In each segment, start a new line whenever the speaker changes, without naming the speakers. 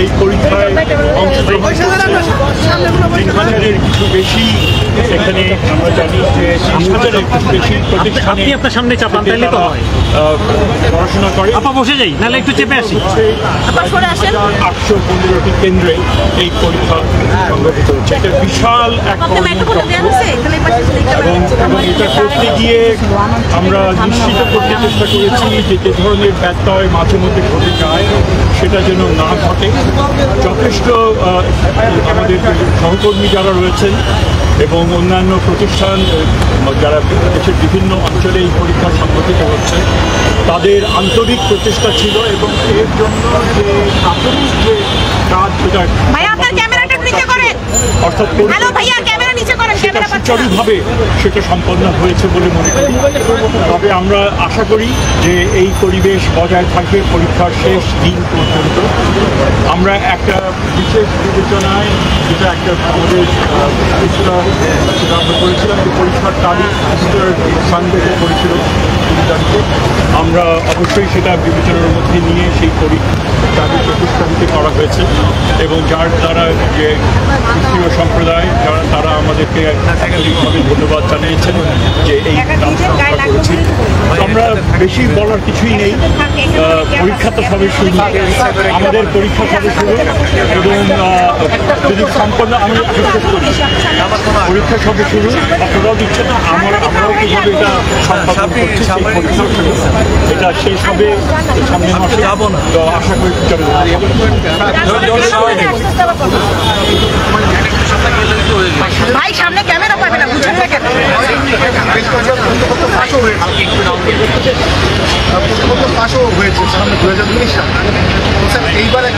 এই পরীক্ষায় অংশগ্রহণ কিছু বেশি এখানে আমরা জানি যে 6,000-এর কিছু বেশি প্রতিষ্ঠানে
আপনার সামনে চাপান তাহলে তো
পড়াশোনা করে।
বসে যাই নাহলে একটু চেপে আসি।
815টি কেন্দ্রে এই পরীক্ষা সংগঠিত হচ্ছে। এটা বিশাল এক এবং এটা করতে গিয়ে আমরা নিশ্চিত করতে চেষ্টা করেছি যে ধরনের ব্যত্যয় মাঝে মধ্যে ঘটে যায় সেটা যেন না ঘটে। যথেষ্ট আমাদের সহকর্মী যারা রয়েছেন এবং অন্যান্য প্রতিষ্ঠান যারা দেশের বিভিন্ন অঞ্চলে এই পরীক্ষা সংগঠিত হচ্ছে তাদের আন্তরিক প্রচেষ্টা ছিল এবং এর জন্য যে প্রাথমিক যে কাজ সেটা অর্থাৎ সুচারুভাবে সেটা সম্পন্ন হয়েছে বলে মনে করি। তবে আমরা আশা করি যে এই পরিবেশ বজায় থাকবে পরীক্ষার শেষ দিন পর্যন্ত। আমরা একটা বিশেষ বিবেচনায় যেটা একটা আমাদের সেটা আমরা করেছিলাম যে পরীক্ষার তারিখ সানডেতে করেছিল 2 তারিখে। আমরা অবশ্যই সেটা বিবেচনার মধ্যে নিয়ে সেই তারিখ 21 তারিখে করা হয়েছে এবং যার দ্বারা যে খ্রিস্টীয় সম্প্রদায় যারা তারা আমাদেরকে আন্তরিকভাবে ধন্যবাদ জানিয়েছেন যে এই কাজটা করেছি। আমরা বেশি বলার কিছুই নেই। পরীক্ষা তো সবে শুরু, আমাদের পরীক্ষা সবে শুরু এবং যদি সম্পন্ন আমি বিশ্বাস করি পরীক্ষা সবে শুরু আপনারাও দিচ্ছেন আমরাও কীভাবে এটা সম্পাদন করছি সেই পরীক্ষা শুরু এটা শেষ হবে সামনে মাসে যাবো না তো আশা করি
ভাই সামনে ক্যামেরা পাবে না বুঝছেন না কেন
পাশও হয়েছে সামনে 2019 সালে। এইবারে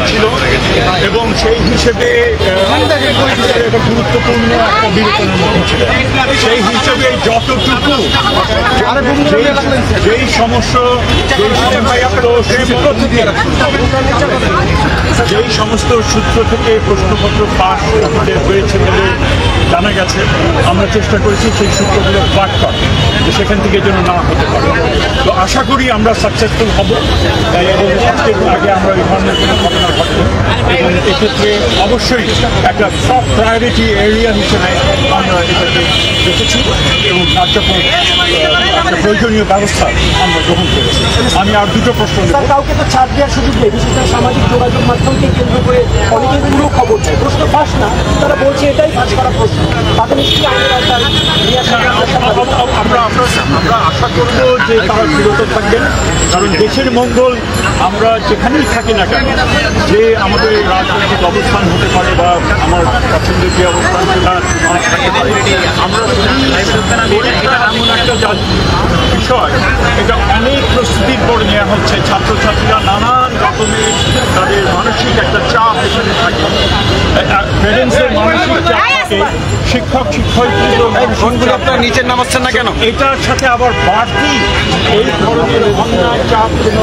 ছিল এবং সেই হিসেবে একটা গুরুত্বপূর্ণ একটা বিবেচনার মধ্যে ছিল। সেই হিসেবে যতটুকু যেই সমস্ত সূত্র থেকে প্রশ্নপত্র পাস হয়েছে বলে জানা গেছে আমরা চেষ্টা করেছি সেই সূত্রগুলো ব্লক করা সেখান থেকে যেন না হতে পারে। তো আশা করি আমরা সাকসেসফুল হব এবং আজকের আগে আমরা এই ধরনের কোনো ঘটনা ঘটবে এবং এক্ষেত্রে অবশ্যই একটা টপ প্রায়োরিটি এরিয়া হিসেবে আমরা এটাকে দেখেছি এবং কার্যকর একটা প্রয়োজনীয় ব্যবস্থা আমরা গ্রহণ করেছি। আমি আর দুটো প্রশ্ন
কাউকে তো ছাড় দেওয়ার সুযোগ নেই, বিশেষ করে সামাজিক যোগাযোগ মাধ্যমকে কেন্দ্র করে অনেকে গুলো খবর দেয় প্রশ্ন ফাঁস না, তারা বলছে এটাই ফাঁস করা প্রশ্ন, তাদের নিশ্চয়ই
আমরা আশা করব যে তারা বিরত থাকবেন কারণ দেশের মঙ্গল আমরা যেখানেই থাকি না কেন যে আমাদের রাজনৈতিক অবস্থান হতে পারে বা আমার পছন্দের যে অবস্থান সেটা থাকতে পারে আমরা এমন একটা বিষয় এটা অনেক প্রস্তুতির পর নেওয়া হচ্ছে। ছাত্রছাত্রীরা নানান রকমের তাদের মানসিক একটা চাপ এখানে থাকে, প্যারেন্টসের মানসিক চাপ থাকে, শিক্ষক শিক্ষয়িত্রীদের
আপনার নিচের নামাচ্ছেন না কেন
এটার সাথে আবার বাড়তি এই ধরনের অন্যায় চাপ যেন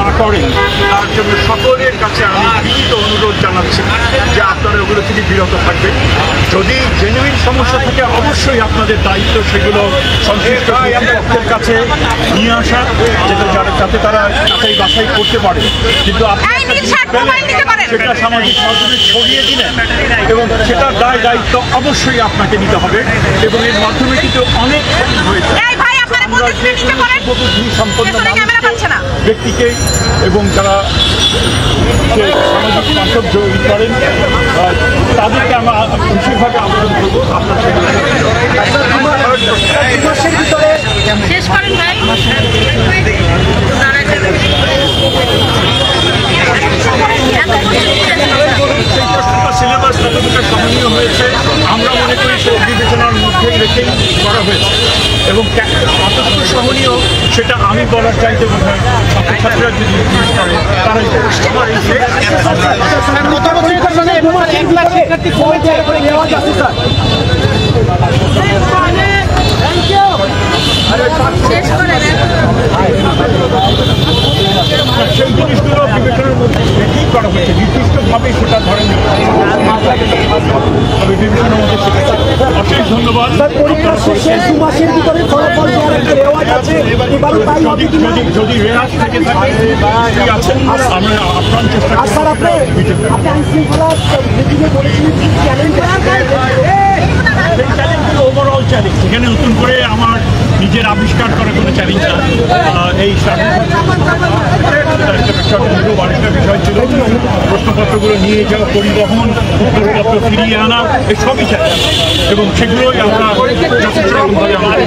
না করেন তার জন্য সকলের কাছে আমি বিনীত অনুরোধ জানাচ্ছি যে আপনারা ওগুলো থেকে বিরত থাকবেন। যদি জেনুইন সমস্যা থাকে অবশ্যই আপনাদের দায়িত্ব সেগুলো সংশ্লিষ্ট কর্তৃপক্ষের কাছে নিয়ে আসা যাতে তারা যাচাই বাছাই করতে পারে, কিন্তু সেটা সামাজিক মাধ্যমে ছড়িয়ে দিলেন এবং সেটার দায়িত্ব অবশ্যই আপনাকে নিতে হবে এবং এর মাধ্যমে কিন্তু অনেক হয়েছে সম্পন্ন ব্যক্তিকে এবং যারা সামাজিক মাধ্যম জড়িত করেন তাদেরকে আমরা বিশেষভাবে আবেদন করবো আপনার
শেষ করেন ভাই।
সিলেবাস কতটুকু সহনীয় হয়েছে আমরা মনে করি সে বিবেচনার মধ্যেই রেখেই করা হয়েছে এবং কতটুকু সহনীয় সেটা আমি বলার চাইতে বোধ হয় ছাত্রছাত্রীরা যদি করে তারাই শেষ করে করা হয়েছে, নির্দিষ্টভাবে সেটা ধরেন তবে ডিভিশনের মধ্যে সেটা অশেষ ধন্যবাদ।
স্যার পরীক্ষা শেষে 2 মাসের ভিতরে ফলাফল দেওয়ার একটা রেওয়াজ আছে, এবারও তাই হবে কিনা?
যদি রেয়াজ থেকে থাকে নিশ্চয়ই আছেন, আমরা আপ্রাণ চেষ্টা
আর স্যার আপনি আইন শৃঙ্খলা মিটিংয়ে বলেছিলেন কি চ্যালেঞ্জ
ওভারঅল চ্যালেঞ্জ, এখানে নতুন করে আমার নিজের আবিষ্কার করা কোনো চ্যালেঞ্জ না। এই আরেকটা বিষয় ছিল প্রশ্নপত্রগুলো নিয়ে যাওয়া, পরিবহন, উত্তরপত্র ফিরিয়ে আনা, এসবই চ্যালেঞ্জ এবং সেগুলোই আমরা যথেষ্ট রকমভাবে আমাদের